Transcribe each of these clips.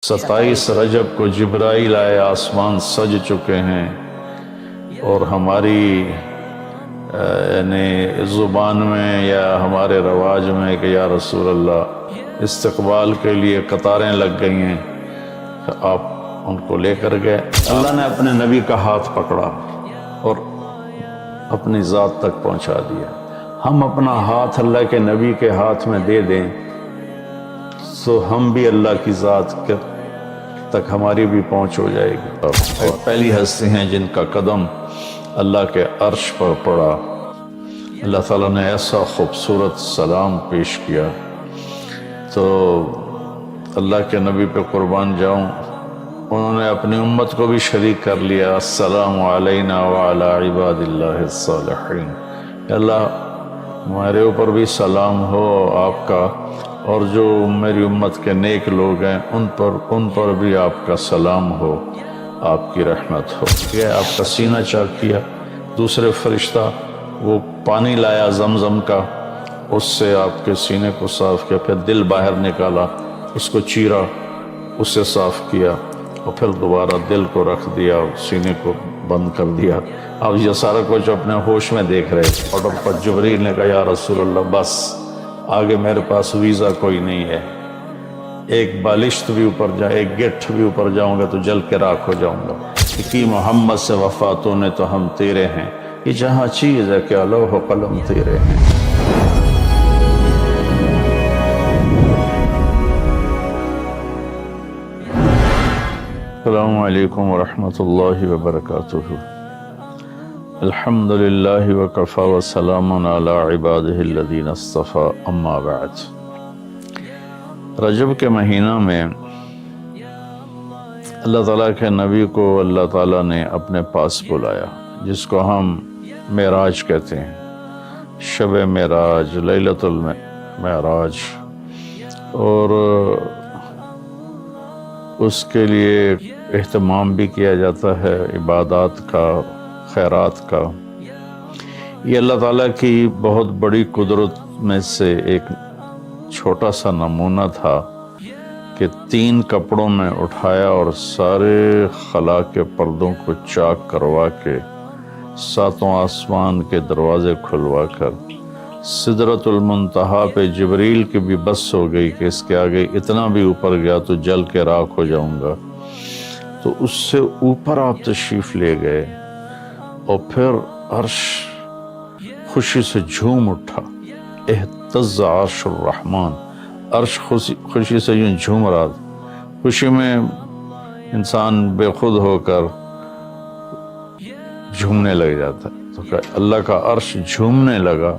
27 رجب کو جبرائیل آئے، آسمان سج چکے ہیں اور ہماری یعنی زبان میں یا ہمارے رواج میں کہ یا رسول اللہ استقبال کے لیے قطاریں لگ گئی ہیں، آپ ان کو لے کر گئے۔ اللہ نے اپنے نبی کا ہاتھ پکڑا اور اپنی ذات تک پہنچا دیا۔ ہم اپنا ہاتھ اللہ کے نبی کے ہاتھ میں دے دیں تو ہم بھی اللہ کی ذات تک ہماری بھی پہنچ ہو جائے گی۔ اور پہلی ہستی ہیں جن کا قدم اللہ کے عرش پر پڑا۔ اللہ تعالیٰ نے ایسا خوبصورت سلام پیش کیا، تو اللہ کے نبی پہ قربان جاؤں، انہوں نے اپنی امت کو بھی شریک کر لیا۔ السلام علینا وعلی عباد اللہ الصالحین۔ اللہ ہمارے اوپر بھی سلام ہو آپ کا، اور جو میری امت کے نیک لوگ ہیں ان پر بھی آپ کا سلام ہو، آپ کی رحمت ہو۔ یہ آپ کا سینہ چاک کیا، دوسرے فرشتہ وہ پانی لایا زمزم کا، اس سے آپ کے سینے کو صاف کیا، پھر دل باہر نکالا، اس کو چیرا، اس سے صاف کیا، اور پھر دوبارہ دل کو رکھ دیا اور سینے کو بند کر دیا۔ اب یہ سارا کچھ اپنے ہوش میں دیکھ رہے تھے۔ اور پر جبریل نے کہا یا رسول اللہ بس آگے میرے پاس ویزا کوئی نہیں ہے، ایک بالشت بھی اوپر جائے، ایک گٹھ بھی اوپر جاؤں گا تو جل کے راکھ ہو جاؤں گا۔ کہ محمد سے وفاتوں نے تو ہم تیرے ہیں، یہ جہاں چیز ہے کہ لوح و قلم تیرے ہیں۔ السلام علیکم ورحمۃ اللہ وبرکاتہ۔ الحمد للہ وکفی وسلام علی عبادہ الذین اصطفی، اما بعد۔ رجب کے مہینہ میں اللہ تعالیٰ کے نبی کو اللہ تعالیٰ نے اپنے پاس بلایا، جس کو ہم معراج کہتے ہیں، شب معراج، لیلۃ المعراج، اور اس کے لیے اہتمام بھی کیا جاتا ہے، عبادات کا، خیرات کا۔ یہ اللہ تعالیٰ کی بہت بڑی قدرت میں سے ایک چھوٹا سا نمونہ تھا کہ 3 کپڑوں میں اٹھایا اور سارے خلا کے پردوں کو چاک کروا کے 7 آسمان کے دروازے کھلوا کر سدرۃ المنتہا پہ جبریل کی بھی بس ہو گئی کہ اس کے آگے اتنا بھی اوپر گیا تو جل کے راکھ ہو جاؤں گا، تو اس سے اوپر آپ تشریف لے گئے، اور پھر عرش خوشی سے جھوم اٹھا، اہتز عرش الرحمن، عرش خوشی سے یوں جھوم رہا تھا۔ خوشی میں انسان بے خود ہو کر جھومنے لگ جاتا ہے، تو اللہ کا عرش جھومنے لگا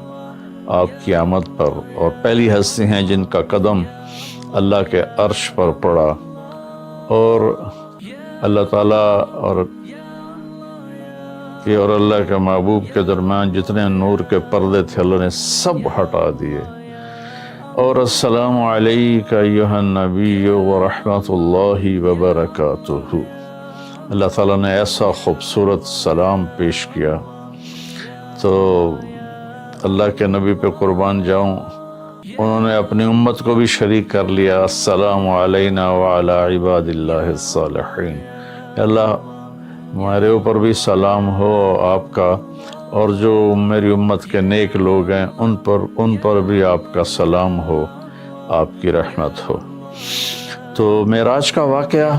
آپ کی آمد پر۔ اور پہلی ہستی ہیں جن کا قدم اللہ کے عرش پر پڑا، اور اللہ تعالیٰ اور اللہ کے محبوب کے درمیان جتنے نور کے پردے تھے اللہ نے سب ہٹا دیے۔ اور السلام علیک ایھا النبی ورحمۃ اللہ وبرکاتہ۔ اللہ تعالیٰ نے ایسا خوبصورت سلام پیش کیا، تو اللہ کے نبی پہ قربان جاؤں، انہوں نے اپنی امت کو بھی شریک کر لیا۔ السلام علینا وعلی عباد اللہ الصالحین۔ اللہ ہمارے اوپر بھی سلام ہو آپ کا، اور جو میری امت کے نیک لوگ ہیں ان پر بھی آپ کا سلام ہو، آپ کی رحمت ہو۔ تو معراج کا واقعہ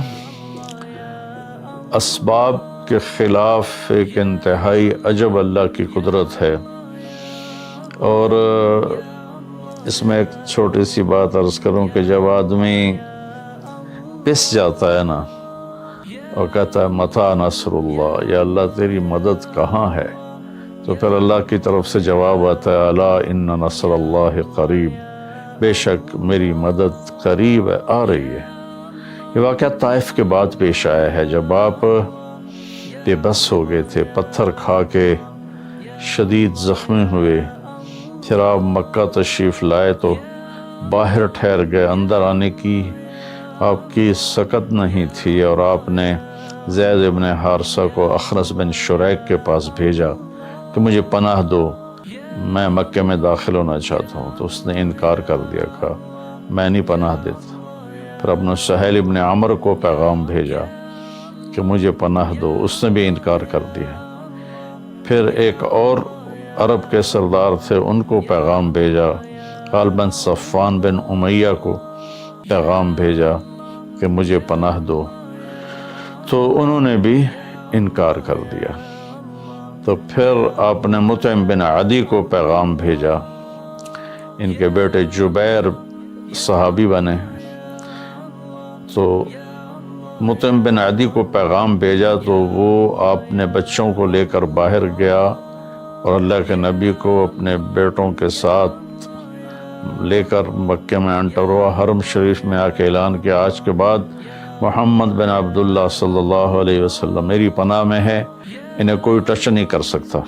اسباب کے خلاف ایک انتہائی عجب اللہ کی قدرت ہے، اور اس میں ایک چھوٹی سی بات عرض کروں کہ جب آدمی پس جاتا ہے نا اور کہتا ہے متی نصر اللہ، یا اللہ تیری مدد کہاں ہے، تو پھر اللہ کی طرف سے جواب آتا ہے الا ان نصر اللہ قریب، بے شک میری مدد قریب ہے، آ رہی ہے۔ یہ واقعہ طائف کے بعد پیش آیا ہے، جب آپ بے بس ہو گئے تھے، پتھر کھا کے شدید زخمی ہوئے، پھر آپ مکہ تشریف لائے تو باہر ٹھہر گئے، اندر آنے کی آپ کی سکت نہیں تھی، اور آپ نے زید ابن حارثہ کو اخنس بن شریک کے پاس بھیجا کہ مجھے پناہ دو، میں مکے میں داخل ہونا چاہتا ہوں، تو اس نے انکار کر دیا، کہا میں نہیں پناہ دیتا۔ پھر اپنے سہیل ابن عمر کو پیغام بھیجا کہ مجھے پناہ دو، اس نے بھی انکار کر دیا۔ پھر ایک اور عرب کے سردار تھے، ان کو پیغام بھیجا، غالباً صفوان بن امیہ کو پیغام بھیجا کہ مجھے پناہ دو، تو انہوں نے بھی انکار کر دیا۔ تو پھر آپ نے مطعم بن عدی کو پیغام بھیجا، ان کے بیٹے جبیر صحابی بنے، تو مطعم بن عدی کو پیغام بھیجا تو وہ اپنے بچوں کو لے کر باہر گیا اور اللہ کے نبی کو اپنے بیٹوں کے ساتھ لے کر مکہ میں انٹر ہوا، حرم شریف میں آ کے اعلان کیا آج کے بعد محمد بن عبداللہ صلی اللہ علیہ وسلم میری پناہ میں ہے، انہیں کوئی ٹچ نہیں کر سکتا۔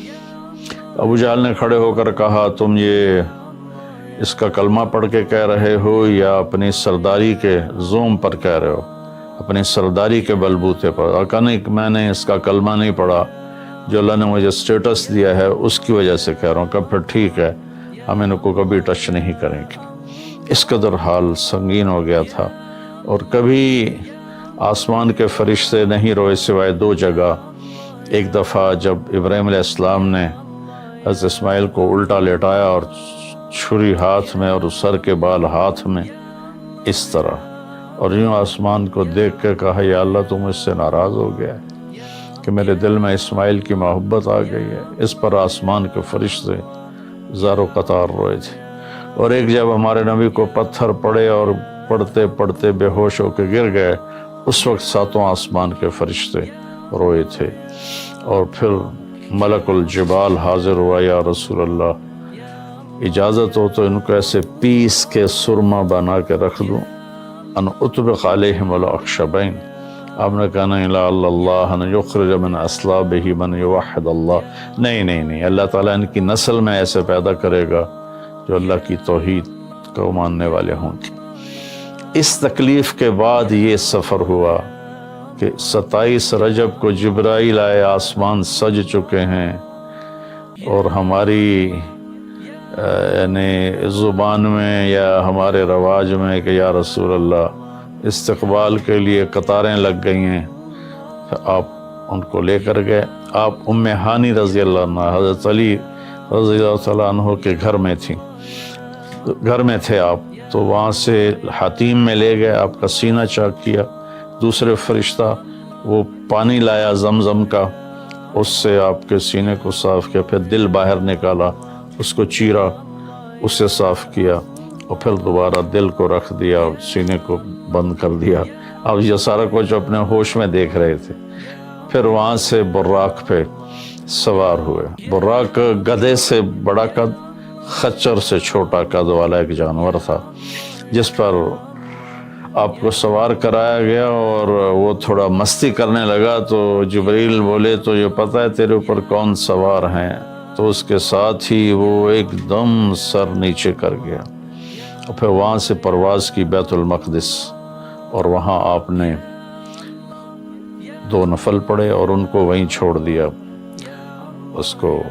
ابو جہل نے کھڑے ہو کر کہا تم یہ اس کا کلمہ پڑھ کے کہہ رہے ہو یا اپنی سرداری کے زوم پر کہہ رہے ہو، اپنی سرداری کے بلبوتے پر؟ اور کہا نہیں، میں نے اس کا کلمہ نہیں پڑھا، جو اللہ نے مجھے سٹیٹس دیا ہے اس کی وجہ سے کہہ رہا ہوں۔ کہ پھر ٹھیک ہے، ہم ان کو کبھی ٹچ نہیں کریں گے۔ اس قدر حال سنگین ہو گیا تھا، اور کبھی آسمان کے فرشتے نہیں روئے سوائے دو جگہ۔ ایک دفعہ جب ابراہیم علیہ السلام نے حضرت اسماعیل کو الٹا لیٹایا اور چھری ہاتھ میں اور سر کے بال ہاتھ میں اس طرح، اور یوں آسمان کو دیکھ کے کہا یا اللہ تو مجھ سے ناراض ہو گیا ہے کہ میرے دل میں اسماعیل کی محبت آ گئی ہے۔ اس پر آسمان کے فرشتے زار و قطار روئے تھے۔ اور ایک جب ہمارے نبی کو پتھر پڑے اور پڑھتے پڑھتے بے ہوش ہو کے گر گئے، اس وقت ساتوں آسمان کے فرشتے روئے تھے۔ اور پھر ملک الجبال حاضر ہوا، یا رسول اللہ اجازت ہو تو ان کو ایسے پیس کے سرما بنا کے رکھ دوں، ان اطبق علیہم الاخشبین۔ آپ نے کہا نہیں، لا اللہ ان یخرج من اصلابہ من یوحد اللہ، نہیں، اللہ تعالیٰ ان کی نسل میں ایسے پیدا کرے گا جو اللہ کی توحید کو ماننے والے ہوں گے۔ اس تکلیف کے بعد یہ سفر ہوا کہ 27 رجب کو جبرائیل آئے، آسمان سج چکے ہیں، اور ہماری یعنی زبان میں یا ہمارے رواج میں کہ یا رسول اللہ استقبال کے لیے قطاریں لگ گئی ہیں، آپ ان کو لے کر گئے۔ آپ ام ہانی رضی اللہ عنہ حضرت علی رضی اللہ تعالیٰ عنہ کے گھر میں تھے آپ، تو وہاں سے حتیم میں لے گئے، آپ کا سینہ چاک کیا۔ دوسرے فرشتہ وہ پانی لایا زمزم کا، اس سے آپ کے سینے کو صاف کیا، پھر دل باہر نکالا، اس کو چیرا، اسے صاف کیا، اور پھر دوبارہ دل کو رکھ دیا، سینے کو بند کر دیا۔ اب یہ سارا کچھ اپنے ہوش میں دیکھ رہے تھے۔ پھر وہاں سے براق پہ سوار ہوئے۔ براق گدھے سے بڑا قد، خچر سے چھوٹا قد والا ایک جانور تھا، جس پر آپ کو سوار کرایا گیا، اور وہ تھوڑا مستی کرنے لگا تو جبریل بولے تو یہ پتہ ہے تیرے اوپر کون سوار ہیں؟ تو اس کے ساتھ ہی وہ ایک دم سر نیچے کر گیا، اور پھر وہاں سے پرواز کی بیت المقدس، اور وہاں آپ نے 2 نفل پڑھے اور ان کو وہیں چھوڑ دیا، اس کو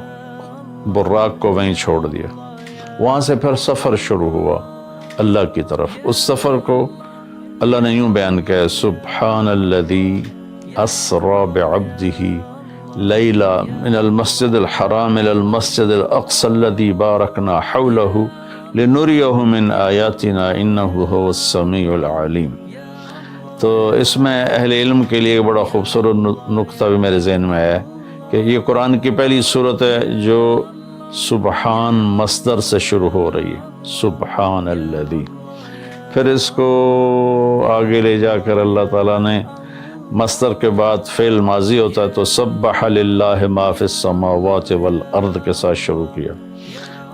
براق کو وہیں چھوڑ دیا۔ وہاں سے پھر سفر شروع ہوا اللہ کی طرف۔ اس سفر کو اللہ نے یوں بیان کیا، سبحان الذی اسری بعبدہ لیلا من المسجد الحرام الى المسجد الاقصى الذی بارکنا حولہ لنریہ من آیاتنا انہ هو السمیع العلیم۔ تو اس میں اہل علم کے لیے بڑا خوبصورت نقطہ بھی میرے ذہن میں ہے کہ یہ قرآن کی پہلی صورت ہے جو سبحان مصدر سے شروع ہو رہی ہے، سبحان الذی۔ پھر اس کو آگے لے جا کر اللہ تعالیٰ نے مصدر کے بعد فعل ماضی ہوتا ہے تو سبح للہ ما فی السماوات والارض کے ساتھ شروع کیا،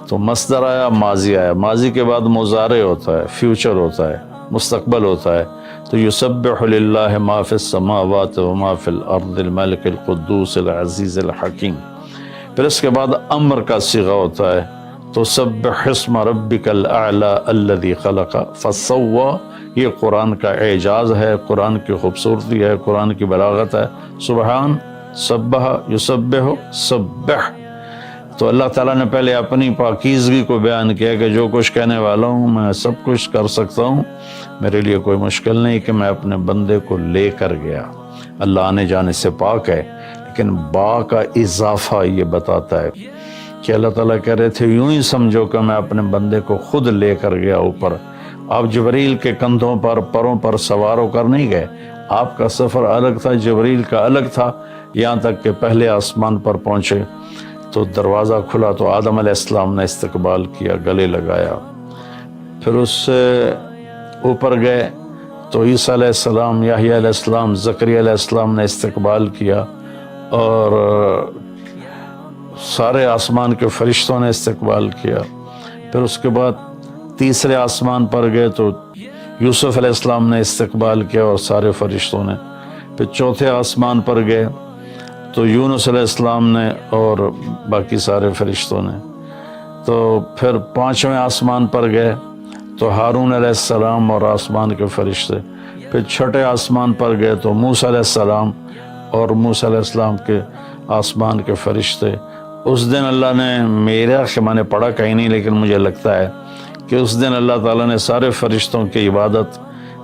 تو مصدر آیا، ماضی آیا، ماضی کے بعد مضارع ہوتا ہے، فیوچر ہوتا ہے، مستقبل ہوتا ہے، تو یسبح للہ ما فی السماوات وما فی الارض الملک القدوس العزیز الحکیم۔ پھر اس کے بعد امر کا صیغہ ہوتا ہے، تو سبح اسم ربک الاعلی الذی خلق فسوی۔ یہ قرآن کا اعجاز ہے، قرآن کی خوبصورتی ہے، قرآن کی بلاغت ہے۔ سبحان، سبح، یسبح، سبح۔ تو اللہ تعالیٰ نے پہلے اپنی پاکیزگی کو بیان کیا کہ جو کچھ کہنے والا ہوں میں سب کچھ کر سکتا ہوں، میرے لیے کوئی مشکل نہیں کہ میں اپنے بندے کو لے کر گیا۔ اللہ آنے جانے سے پاک ہے، لیکن با کا اضافہ یہ بتاتا ہے کہ اللہ تعالیٰ کہہ رہے تھے یوں ہی سمجھو کہ میں اپنے بندے کو خود لے کر گیا اوپر۔ آپ جبریل کے کندھوں پر پروں پر سوار ہو کر نہیں گئے، آپ کا سفر الگ تھا، جبریل کا الگ تھا، یہاں تک کہ پہلے آسمان پر پہنچے تو دروازہ کھلا تو آدم علیہ السلام نے استقبال کیا، گلے لگایا۔ پھر اس سے اوپر گئے تو عیسیٰ علیہ السلام، یحییٰ علیہ السلام، زکریا علیہ السلام نے استقبال کیا، اور سارے آسمان کے فرشتوں نے استقبال کیا۔ پھر اس کے بعد تیسرے آسمان پر گئے تو یوسف علیہ السلام نے استقبال کیا اور سارے فرشتوں نے۔ پھر چوتھے آسمان پر گئے تو یونس علیہ السلام نے اور باقی سارے فرشتوں نے۔ تو پھر پانچویں آسمان پر گئے تو ہارون علیہ السلام اور آسمان کے فرشتے۔ پھر چھٹے آسمان پر گئے تو موسیٰ علیہ السلام اور موسیٰ علیہ السلام کے آسمان کے فرشتے۔ اس دن اللہ نے، میرا کہ میں نے پڑھا کہیں نہیں لیکن مجھے لگتا ہے کہ اس دن اللہ تعالیٰ نے سارے فرشتوں کی عبادت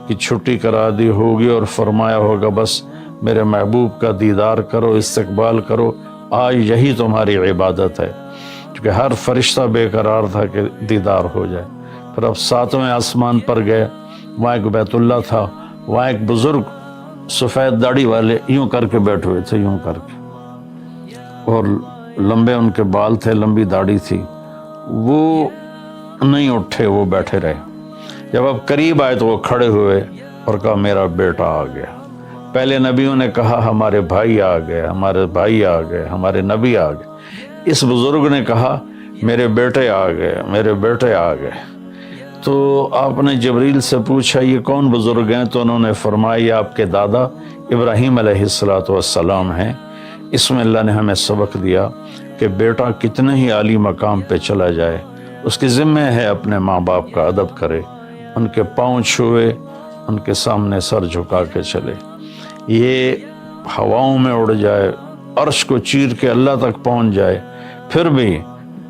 کی چھٹی کرا دی ہوگی اور فرمایا ہوگا بس میرے محبوب کا دیدار کرو، استقبال کرو، آج یہی تمہاری عبادت ہے، کیونکہ ہر فرشتہ بے قرار تھا کہ دیدار ہو جائے۔ پھر اب ساتویں آسمان پر گئے، وہاں ایک بیت اللہ تھا، وہاں ایک بزرگ سفید داڑھی والے یوں کر کے بیٹھے ہوئے تھے، یوں کر کے، اور لمبے ان کے بال تھے، لمبی داڑھی تھی، وہ نہیں اٹھے، وہ بیٹھے رہے۔ جب اب قریب آئے تو وہ کھڑے ہوئے اور کہا میرا بیٹا آ گیا۔ پہلے نبیوں نے کہا ہمارے بھائی آ گئے، ہمارے بھائی آ گئے، ہمارے نبی آ گئے۔ اس بزرگ نے کہا میرے بیٹے آ گئے، میرے بیٹے آ گئے۔ تو آپ نے جبریل سے پوچھا یہ کون بزرگ ہیں؟ تو انہوں نے فرمایا یہ آپ کے دادا ابراہیم علیہ السلام ہیں۔ اس میں اللہ نے ہمیں سبق دیا کہ بیٹا کتنے ہی عالی مقام پہ چلا جائے، اس کے ذمہ ہے اپنے ماں باپ کا ادب کرے، ان کے پاؤں چھوئے، ان کے سامنے سر جھکا کے چلے۔ یہ ہواؤں میں اڑ جائے، عرش کو چیر کے اللہ تک پہنچ جائے، پھر بھی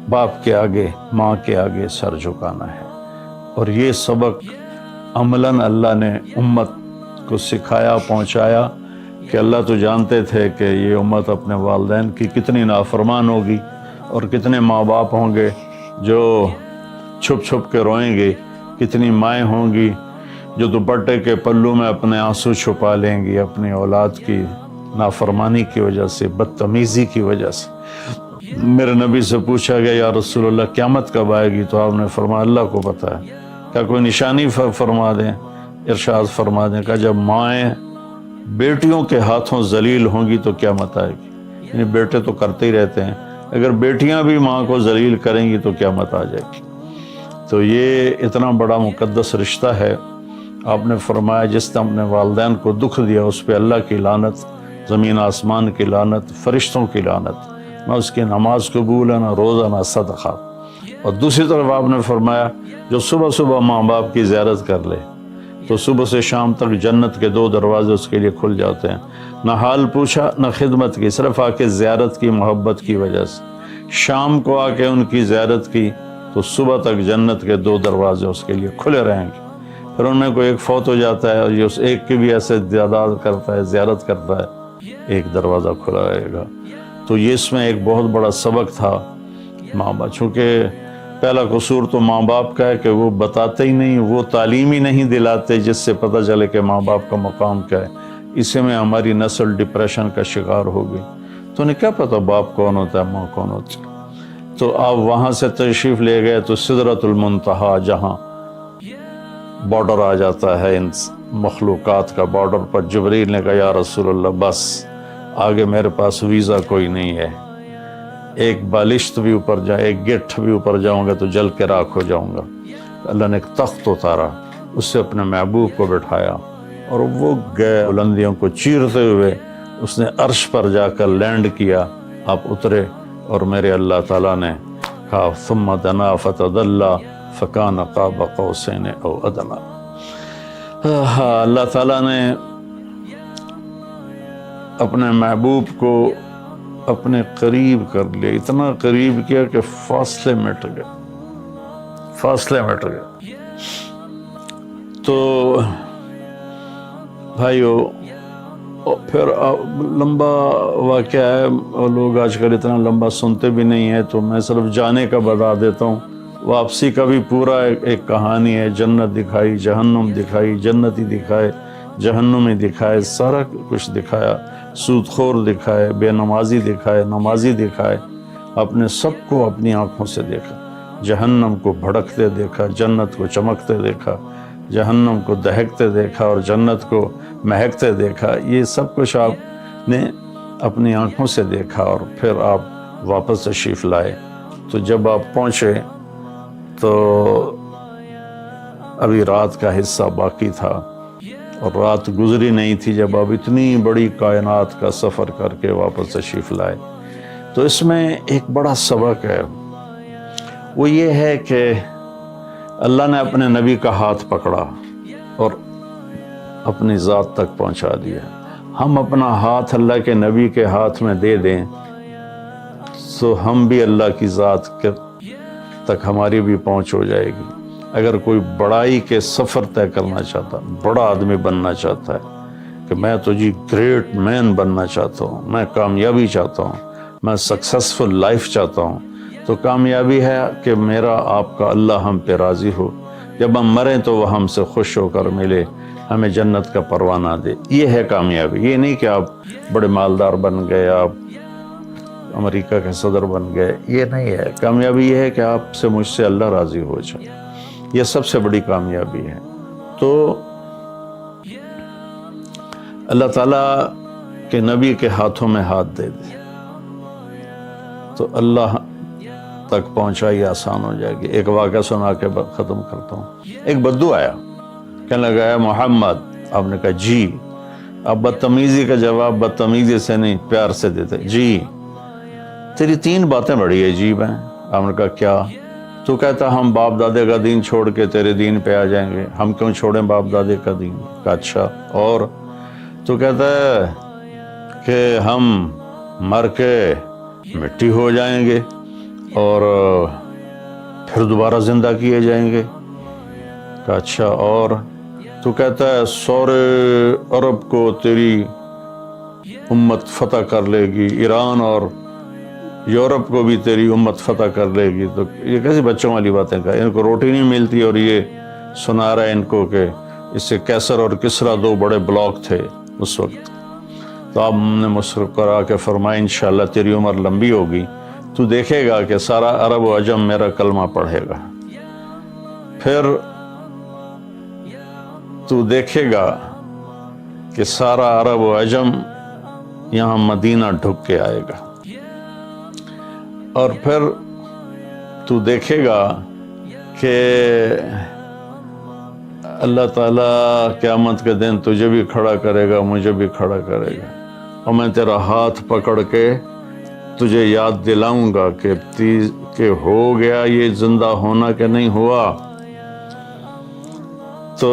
باپ کے آگے، ماں کے آگے سر جھکانا ہے۔ اور یہ سبق عملاً اللہ نے امت کو سکھایا، پہنچایا کہ اللہ تو جانتے تھے کہ یہ امت اپنے والدین کی کتنی نافرمان ہوگی، اور کتنے ماں باپ ہوں گے جو چھپ چھپ کے روئیں گے، کتنی مائیں ہوں گی جو دوپٹے کے پلو میں اپنے آنسو چھپا لیں گی اپنی اولاد کی نافرمانی کی وجہ سے، بدتمیزی کی وجہ سے۔ میرے نبی سے پوچھا گیا یا رسول اللہ قیامت کب آئے گی؟ تو آپ نے فرمایا اللہ کو پتہ ہے، کیا کوئی نشانی فرما دیں؟ ارشاد فرما دیں کہ جب مائیں بیٹیوں کے ہاتھوں ذلیل ہوں گی تو قیامت آئے گی۔ یعنی بیٹے تو کرتے ہی رہتے ہیں، اگر بیٹیاں بھی ماں کو ذلیل کریں گی تو قیامت آ جائے گی۔ تو یہ اتنا بڑا مقدس رشتہ ہے۔ آپ نے فرمایا جس نے اپنے والدین کو دکھ دیا اس پہ اللہ کی لعنت، زمین آسمان کی لعنت، فرشتوں کی لعنت، نہ اس کی نماز قبول ہے، نہ روزہ، نہ صدقہ۔ اور دوسری طرف آپ نے فرمایا جو صبح صبح ماں باپ کی زیارت کر لے تو صبح سے شام تک جنت کے 2 دروازے اس کے لیے کھل جاتے ہیں۔ نہ حال پوچھا نہ خدمت کی، صرف آ کے زیارت کی محبت کی وجہ سے۔ شام کو آ کے ان کی زیارت کی تو صبح تک جنت کے 2 دروازے اس کے لیے کھلے رہیں گے۔ پھر ان میں کوئی ایک فوت ہو جاتا ہے اور یہ اس ایک کی بھی ایسے تعداد کرتا ہے، زیارت کرتا ہے، ایک دروازہ کھلا رہے گا۔ تو یہ اس میں ایک بہت بڑا سبق تھا ماں باپ، چونکہ پہلا قصور تو ماں باپ کا ہے کہ وہ بتاتے ہی نہیں، وہ تعلیم ہی نہیں دلاتے جس سے پتہ چلے کہ ماں باپ کا مقام کیا ہے۔ اسی میں ہماری نسل ڈپریشن کا شکار ہو گئی۔ تو انہیں کیا پتہ باپ کون ہوتا ہے، ماں کون ہوتی ہے؟ تو آپ وہاں سے تشریف لے گئے تو سدرۃ المنتہا، جہاں بارڈر آ جاتا ہے ان مخلوقات کا، بارڈر پر جبریل نے کہا یا رسول اللہ بس آگے میرے پاس ویزا کوئی نہیں ہے، ایک بالشت بھی اوپر جائے، ایک گٹھ بھی اوپر جاؤں گا تو جل کے راکھ ہو جاؤں گا۔ اللہ نے ایک تخت اتارا، اس سے اپنے محبوب کو بٹھایا اور وہ گئے بلندیوں کو چیرتے ہوئے، اس نے عرش پر جا کر لینڈ کیا، آپ اترے اور میرے اللہ تعالیٰ نے کہا ثم دنا فتدلی فکان قاب قوسین او ادنی۔ اللہ تعالیٰ نے اپنے محبوب کو اپنے قریب کر لیا، اتنا قریب کیا کہ فاصلے مٹ گئے، فاصلے مٹ گئے۔ تو بھائیو پھر لمبا واقعہ ہے، اور لوگ آج کل اتنا لمبا سنتے بھی نہیں ہیں، تو میں صرف جانے کا بتا دیتا ہوں۔ واپسی کا بھی پورا ایک کہانی ہے، جنت دکھائی، جہنم دکھائی، جنتی دکھائے، جہنمی دکھائے، سارا کچھ دکھایا، سود خور دکھائے، بے نمازی دکھائے، نمازی دکھائے، اپنے سب کو اپنی آنکھوں سے دیکھا، جہنم کو بھڑکتے دیکھا، جنت کو چمکتے دیکھا، جہنم کو دہکتے دیکھا اور جنت کو مہکتے دیکھا۔ یہ سب کچھ آپ نے اپنی آنکھوں سے دیکھا، اور پھر آپ واپس تشریف لائے۔ تو جب آپ پہنچے تو ابھی رات کا حصہ باقی تھا، اور رات گزری نہیں تھی جب آپ اتنی بڑی کائنات کا سفر کر کے واپس تشریف لائے۔ تو اس میں ایک بڑا سبق ہے، وہ یہ ہے کہ اللہ نے اپنے نبی کا ہاتھ پکڑا اور اپنی ذات تک پہنچا دیا۔ ہم اپنا ہاتھ اللہ کے نبی کے ہاتھ میں دے دیں تو ہم بھی اللہ کی ذات تک ہماری بھی پہنچ ہو جائے گی۔ اگر کوئی بڑائی کے سفر طے کرنا چاہتا، بڑا آدمی بننا چاہتا ہے کہ میں تو جی گریٹ مین بننا چاہتا ہوں، میں کامیابی چاہتا ہوں، میں سکسیسفل لائف چاہتا ہوں، تو کامیابی ہے کہ میرا آپ کا اللہ ہم پہ راضی ہو، جب ہم مریں تو وہ ہم سے خوش ہو کر ملے، ہمیں جنت کا پروانہ دے۔ یہ ہے کامیابی۔ یہ نہیں کہ آپ بڑے مالدار بن گئے، آپ امریکہ کے صدر بن گئے، یہ نہیں ہے کامیابی۔ یہ ہے کہ آپ سے مجھ سے اللہ راضی ہو جائے، یہ سب سے بڑی کامیابی ہے۔ تو اللہ تعالیٰ کے نبی کے ہاتھوں میں ہاتھ دے دے تو اللہ تک پہنچائی آسان ہو جائے گی۔ ایک واقعہ سنا کے ختم کرتا ہوں۔ ایک بدو آیا، کہنے لگا ہے محمد، آپ نے کہا جی۔ اب بدتمیزی کا جواب بدتمیزی سے نہیں، پیار سے دیتے، جی تیری 3 باتیں بڑی عجیب ہیں۔ آپ نے کہا کیا؟ تو کہتا ہم باپ دادے کا دین چھوڑ کے تیرے دین پہ آ جائیں گے۔ ہم کیوں چھوڑیں باپ دادے کا دین؟ کہا اچھا اور؟ تو کہتا ہے کہ ہم مر کے مٹی ہو جائیں گے اور پھر دوبارہ زندہ کیے جائیں گے۔ کہا اچھا اور؟ تو کہتا ہے سورے عرب کو تیری امت فتح کر لے گی، ایران اور یورپ کو بھی تیری امت فتح کر لے گی۔ تو یہ کیسی بچوں والی باتیں کہا، ان کو روٹی نہیں ملتی، اور یہ سنا رہا ہے ان کو کہ اس سے کیسر اور کسرا 2 بڑے بلاک تھے اس وقت۔ تو آپ نے مسکرا کے فرمایا انشاءاللہ تیری عمر لمبی ہوگی، تو دیکھے گا کہ سارا عرب و عجم میرا کلمہ پڑھے گا، پھر تو دیکھے گا کہ سارا عرب و عجم یہاں مدینہ ڈھک کے آئے گا، اور پھر تو دیکھے گا کہ اللہ تعالیٰ قیامت کے دن تجھے بھی کھڑا کرے گا، مجھے بھی کھڑا کرے گا، اور میں تیرا ہاتھ پکڑ کے تجھے یاد دلاؤں گا کہ ہو گیا یہ زندہ ہونا کہ نہیں ہوا۔ تو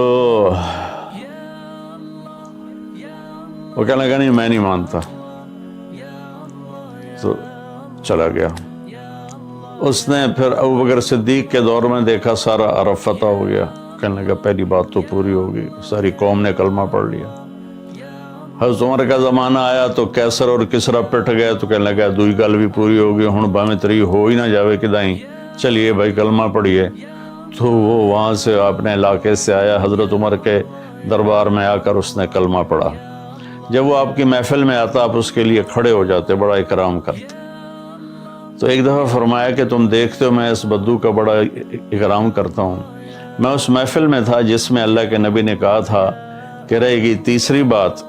وہ کہنے لگا نہیں میں نہیں مانتا، تو چلا گیا۔ اس نے پھر ابوبکر صدیق کے دور میں دیکھا سارا عرب فتح ہو گیا، کہنے لگا پہلی بات تو پوری ہوگی، ساری قوم نے کلمہ پڑھ لیا۔ حضرت عمر کا زمانہ آیا تو کیسر اور کسرا پٹ گئے، تو کہنے لگا دوئی گل بھی پوری ہوگی، ہن باویں تری ہو ہی نہ جاوے کدائیں، چلیے بھائی کلمہ پڑھیے۔ تو وہ وہاں سے اپنے علاقے سے آیا، حضرت عمر کے دربار میں آ کر اس نے کلمہ پڑھا۔ جب وہ آپ کی محفل میں آتا آپ اس کے لیے کھڑے ہو جاتے، بڑا اکرام کرتے۔ تو ایک دفعہ فرمایا کہ تم دیکھتے ہو میں اس بدو کا بڑا اکرام کرتا ہوں، میں اس محفل میں تھا جس میں اللہ کے نبی نے کہا تھا کہ رہے گی تیسری بات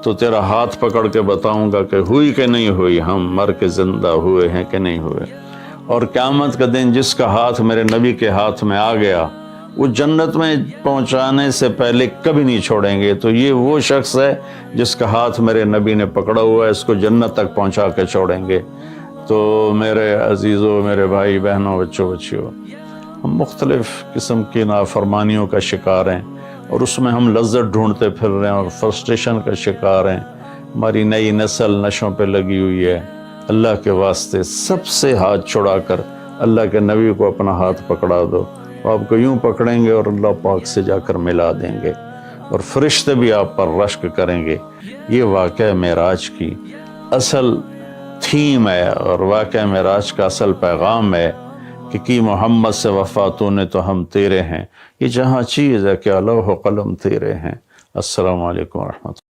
تو تیرا ہاتھ پکڑ کے بتاؤں گا کہ ہوئی کہ نہیں ہوئی، ہم مر کے زندہ ہوئے ہیں کہ نہیں ہوئے، اور قیامت کا دن جس کا ہاتھ میرے نبی کے ہاتھ میں آ گیا وہ جنت میں پہنچانے سے پہلے کبھی نہیں چھوڑیں گے۔ تو یہ وہ شخص ہے جس کا ہاتھ میرے نبی نے پکڑا ہوا ہے، اس کو جنت تک پہنچا کے چھوڑیں گے۔ تو میرے عزیزوں، میرے بھائی بہنوں، بچوں بچیوں، ہم مختلف قسم کی نافرمانیوں کا شکار ہیں، اور اس میں ہم لذت ڈھونڈتے پھر رہے ہیں اور فرسٹریشن کا شکار ہیں۔ ہماری نئی نسل نشوں پہ لگی ہوئی ہے، اللہ کے واسطے سب سے ہاتھ چھڑا کر اللہ کے نبی کو اپنا ہاتھ پکڑا دو، وہ آپ کو یوں پکڑیں گے اور اللہ پاک سے جا کر ملا دیں گے، اور فرشتے بھی آپ پر رشک کریں گے۔ یہ واقعہ معراج کی اصل تھیم ہے، اور واقعہ معراج کا اصل پیغام ہے کہ کی محمد سے وفاتوں نے تو ہم تیرے ہیں۔ یہ جہاں چیز ہے کہ لوح و قلم تیرے ہیں۔ السلام علیکم ورحمۃ اللہ۔